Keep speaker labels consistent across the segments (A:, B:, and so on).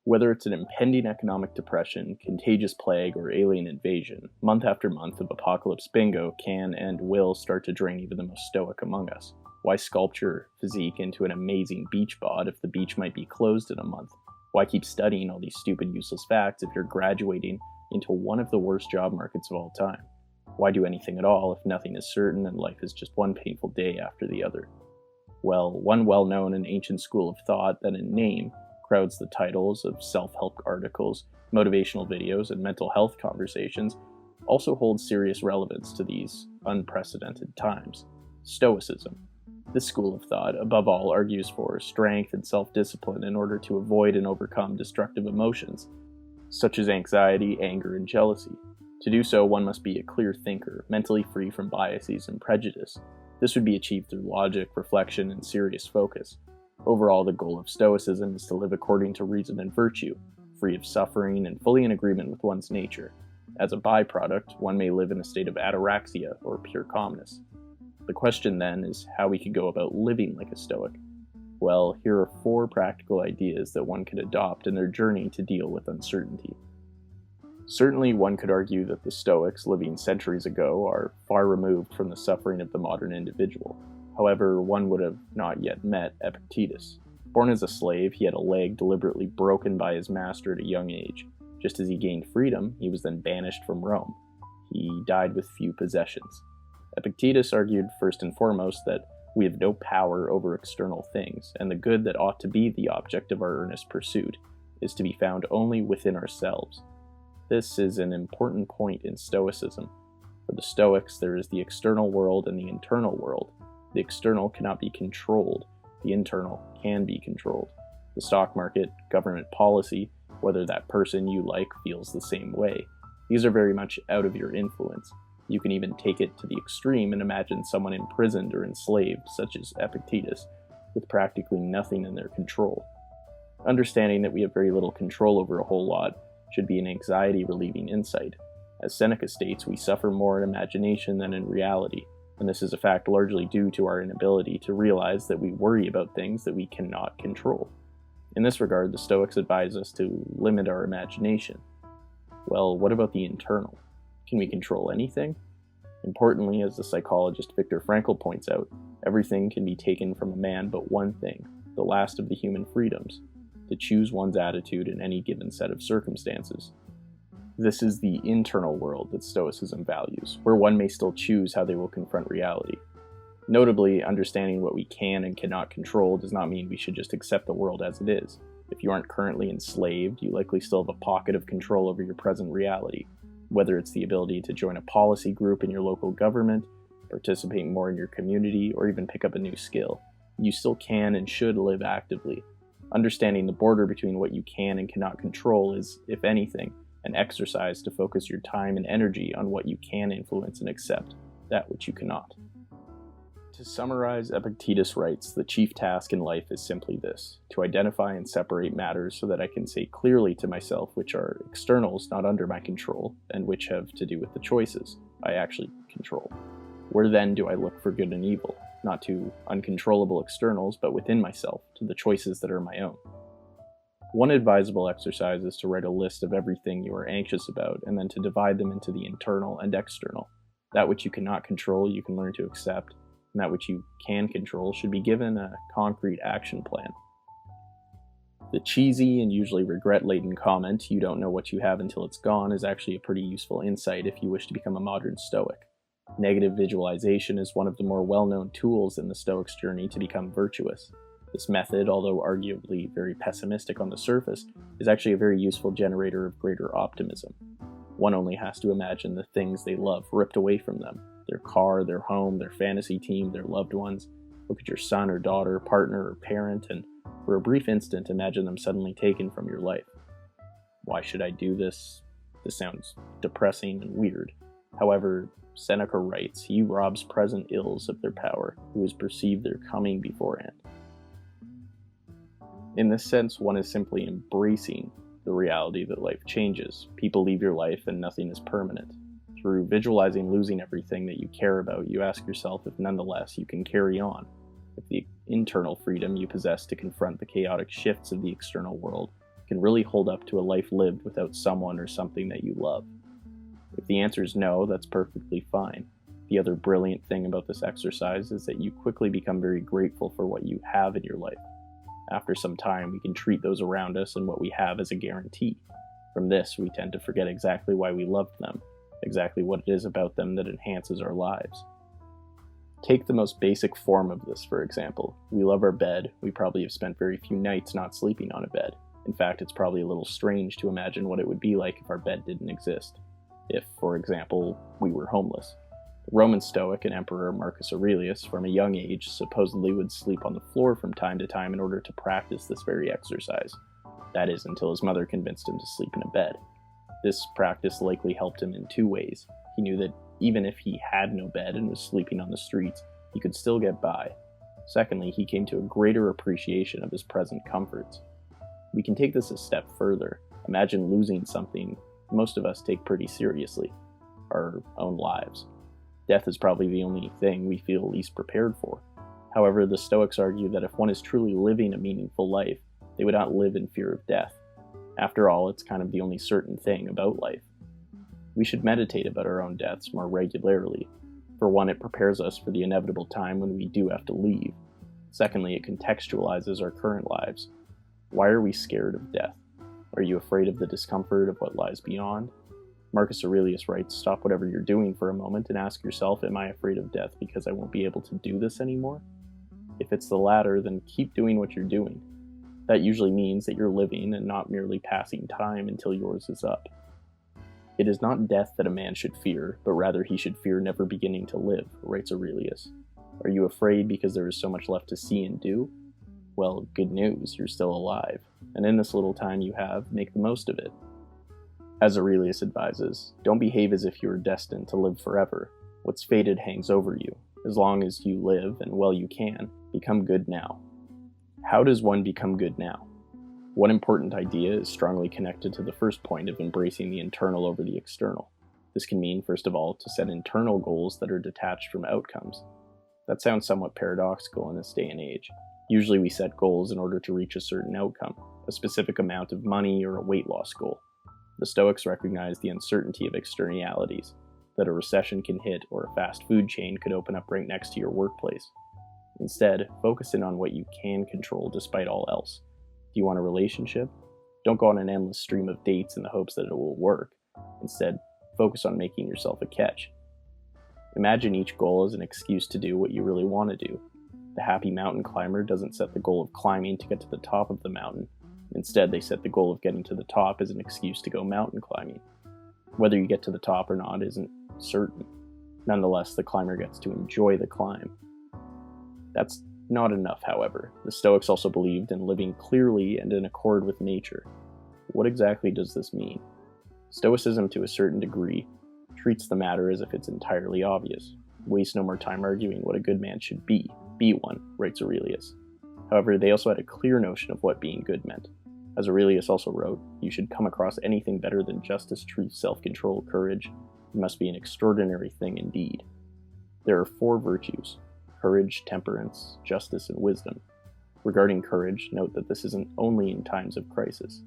A: Whether it's an impending economic depression, contagious plague, or alien invasion, month after month of apocalypse bingo can and will start to drain even the most stoic among us. Why sculpture physique into an amazing beach bod if the beach might be closed in a month? Why keep studying all these stupid, useless facts if you're graduating into one of the worst job markets of all time? Why do anything at all if nothing is certain and life is just one painful day after the other? Well, one well-known and ancient school of thought that in name crowds the titles of self-help articles, motivational videos, and mental health conversations also holds serious relevance to these unprecedented times: Stoicism. This school of thought, above all, argues for strength and self-discipline in order to avoid and overcome destructive emotions, such as anxiety, anger, and jealousy. To do so, one must be a clear thinker, mentally free from biases and prejudice. This would be achieved through logic, reflection, and serious focus. Overall, the goal of Stoicism is to live according to reason and virtue, free of suffering and fully in agreement with one's nature. As a byproduct, one may live in a state of ataraxia or pure calmness. The question then is how we could go about living like a Stoic. Well, here are 4 practical ideas that one could adopt in their journey to deal with uncertainty. Certainly, one could argue that the Stoics living centuries ago are far removed from the suffering of the modern individual. However, one would have not yet met Epictetus. Born as a slave, he had a leg deliberately broken by his master at a young age. Just as he gained freedom, he was then banished from Rome. He died with few possessions. Epictetus argued first and foremost that we have no power over external things, and the good that ought to be the object of our earnest pursuit is to be found only within ourselves. This is an important point in Stoicism. For the Stoics, there is the external world and the internal world. The external cannot be controlled. The internal can be controlled. The stock market, government policy, whether that person you like feels the same way. These are very much out of your influence. You can even take it to the extreme and imagine someone imprisoned or enslaved, such as Epictetus, with practically nothing in their control. Understanding that we have very little control over a whole lot should be an anxiety-relieving insight. As Seneca states, we suffer more in imagination than in reality, and this is a fact largely due to our inability to realize that we worry about things that we cannot control. In this regard, the Stoics advise us to limit our imagination. Well, what about the internal? Can we control anything? Importantly, as the psychologist Viktor Frankl points out, everything can be taken from a man but one thing, the last of the human freedoms: to choose one's attitude in any given set of circumstances. This is the internal world that Stoicism values, where one may still choose how they will confront reality. Notably, understanding what we can and cannot control does not mean we should just accept the world as it is. If you aren't currently enslaved, you likely still have a pocket of control over your present reality. Whether it's the ability to join a policy group in your local government, participate more in your community, or even pick up a new skill, you still can and should live actively. Understanding the border between what you can and cannot control is, if anything, an exercise to focus your time and energy on what you can influence and accept, that which you cannot. To summarize, Epictetus writes, the chief task in life is simply this: to identify and separate matters so that I can say clearly to myself which are externals not under my control, and which have to do with the choices I actually control. Where then do I look for good and evil? Not to uncontrollable externals, but within myself, to the choices that are my own. One advisable exercise is to write a list of everything you are anxious about, and then to divide them into the internal and external. That which you cannot control, you can learn to accept, and that which you can control should be given a concrete action plan. The cheesy and usually regret-laden comment, "you don't know what you have until it's gone," is actually a pretty useful insight if you wish to become a modern Stoic. Negative visualization is one of the more well-known tools in the Stoics' journey to become virtuous. This method, although arguably very pessimistic on the surface, is actually a very useful generator of greater optimism. One only has to imagine the things they love ripped away from them: their car, their home, their fantasy team, their loved ones. Look at your son or daughter, partner or parent, and for a brief instant imagine them suddenly taken from your life. Why should I do this? This sounds depressing and weird. However, Seneca writes, "He robs present ills of their power, who has perceived their coming beforehand." In this sense, one is simply embracing the reality that life changes. People leave your life and nothing is permanent. Through visualizing losing everything that you care about, you ask yourself if nonetheless you can carry on, if the internal freedom you possess to confront the chaotic shifts of the external world can really hold up to a life lived without someone or something that you love? If the answer is no, that's perfectly fine. The other brilliant thing about this exercise is that you quickly become very grateful for what you have in your life. After some time, we can treat those around us and what we have as a guarantee. From this, we tend to forget exactly why we loved them, exactly what it is about them that enhances our lives. Take the most basic form of this, for example. We love our bed. We probably have spent very few nights not sleeping on a bed. In fact, it's probably a little strange to imagine what it would be like if our bed didn't exist. If, for example, we were homeless. The Roman Stoic and Emperor Marcus Aurelius, from a young age, supposedly would sleep on the floor from time to time in order to practice this very exercise. That is, until his mother convinced him to sleep in a bed. This practice likely helped him in two ways. He knew that even if he had no bed and was sleeping on the streets, he could still get by. Secondly, he came to a greater appreciation of his present comforts. We can take this a step further. Imagine losing something most of us take pretty seriously, our own lives. Death is probably the only thing we feel least prepared for. However, the Stoics argue that if one is truly living a meaningful life, they would not live in fear of death. After all, it's kind of the only certain thing about life. We should meditate about our own deaths more regularly. For one, it prepares us for the inevitable time when we do have to leave. Secondly, it contextualizes our current lives. Why are we scared of death? Are you afraid of the discomfort of what lies beyond? Marcus Aurelius writes, "Stop whatever you're doing for a moment and ask yourself, am I afraid of death because I won't be able to do this anymore?" If it's the latter, then keep doing what you're doing. That usually means that you're living and not merely passing time until yours is up. It is not death that a man should fear, but rather he should fear never beginning to live, writes Aurelius. Are you afraid because there is so much left to see and do? Well, good news, you're still alive, and in this little time you have, make the most of it. As Aurelius advises, don't behave as if you are destined to live forever. What's fated hangs over you. As long as you live, and well you can, become good now. How does one become good now? One important idea is strongly connected to the first point of embracing the internal over the external. This can mean, first of all, to set internal goals that are detached from outcomes. That sounds somewhat paradoxical in this day and age. Usually we set goals in order to reach a certain outcome, a specific amount of money or a weight loss goal. The Stoics recognize the uncertainty of externalities, that a recession can hit or a fast food chain could open up right next to your workplace. Instead, focus in on what you can control despite all else. Do you want a relationship? Don't go on an endless stream of dates in the hopes that it will work. Instead, focus on making yourself a catch. Imagine each goal as an excuse to do what you really want to do. The happy mountain climber doesn't set the goal of climbing to get to the top of the mountain. Instead, they set the goal of getting to the top as an excuse to go mountain climbing. Whether you get to the top or not isn't certain. Nonetheless, the climber gets to enjoy the climb. That's not enough, however. The Stoics also believed in living clearly and in accord with nature. What exactly does this mean? Stoicism, to a certain degree, treats the matter as if it's entirely obvious. Waste no more time arguing what a good man should be. Be one, writes Aurelius. However, they also had a clear notion of what being good meant. As Aurelius also wrote, you should come across anything better than justice, truth, self-control, courage. It must be an extraordinary thing indeed. There are 4 virtues: courage, temperance, justice, and wisdom. Regarding courage, note that this isn't only in times of crisis.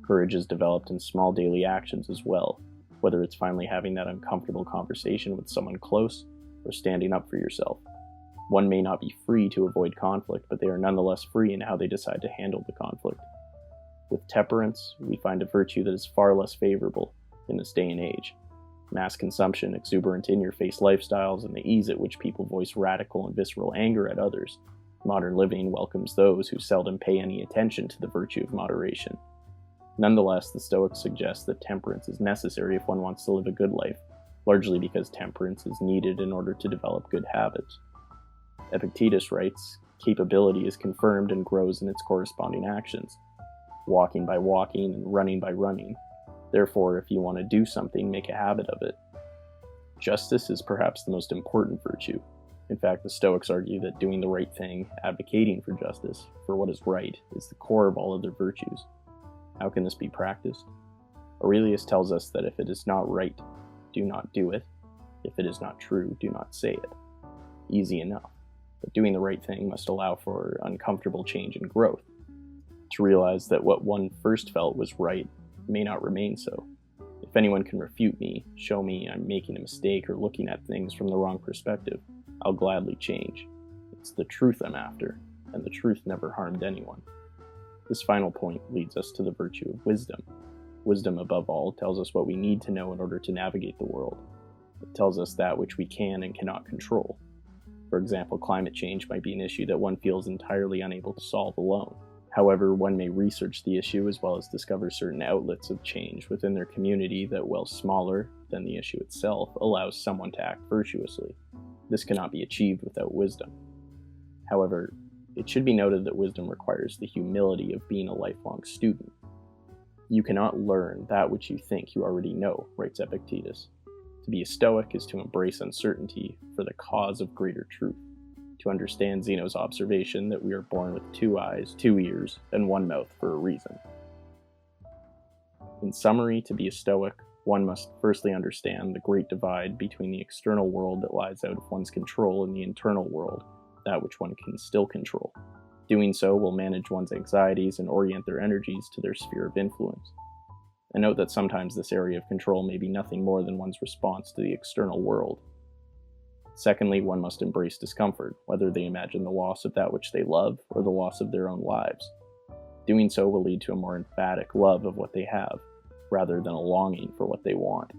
A: Courage is developed in small daily actions as well, whether it's finally having that uncomfortable conversation with someone close or standing up for yourself. One may not be free to avoid conflict, but they are nonetheless free in how they decide to handle the conflict. With temperance, we find a virtue that is far less favorable in this day and age. Mass consumption, exuberant in-your-face lifestyles, and the ease at which people voice radical and visceral anger at others. Modern living welcomes those who seldom pay any attention to the virtue of moderation. Nonetheless, the Stoics suggest that temperance is necessary if one wants to live a good life, largely because temperance is needed in order to develop good habits. Epictetus writes, "Capability is confirmed and grows in its corresponding actions, walking by walking and running by running. Therefore, if you want to do something, make a habit of it." Justice is perhaps the most important virtue. In fact, the Stoics argue that doing the right thing, advocating for justice, for what is right, is the core of all other virtues. How can this be practiced? Aurelius tells us that if it is not right, do not do it. If it is not true, do not say it. Easy enough. But doing the right thing must allow for uncomfortable change and growth. to realize that what one first felt was right may not remain so. If anyone can refute me, show me I'm making a mistake or looking at things from the wrong perspective, I'll gladly change. It's the truth I'm after, and the truth never harmed anyone. This final point leads us to the virtue of wisdom. Wisdom, above all, tells us what we need to know in order to navigate the world. It tells us that which we can and cannot control. For example, climate change might be an issue that one feels entirely unable to solve alone. However, one may research the issue as well as discover certain outlets of change within their community that, while smaller than the issue itself, allows someone to act virtuously. This cannot be achieved without wisdom. However, it should be noted that wisdom requires the humility of being a lifelong student. You cannot learn that which you think you already know, writes Epictetus. To be a Stoic is to embrace uncertainty for the cause of greater truth. To understand Zeno's observation that we are born with 2 eyes, 2 ears, and 1 mouth for a reason. In summary, to be a Stoic, one must firstly understand the great divide between the external world that lies out of one's control and the internal world, that which one can still control. Doing so will manage one's anxieties and orient their energies to their sphere of influence. And note that sometimes this area of control may be nothing more than one's response to the external world. Secondly, one must embrace discomfort, whether they imagine the loss of that which they love or the loss of their own lives. Doing so will lead to a more emphatic love of what they have, rather than a longing for what they want.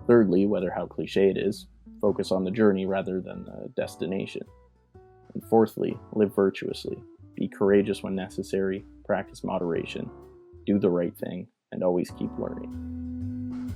A: Thirdly, whether how cliché it is, focus on the journey rather than the destination. And fourthly, live virtuously. Be courageous when necessary, practice moderation, do the right thing, and always keep learning.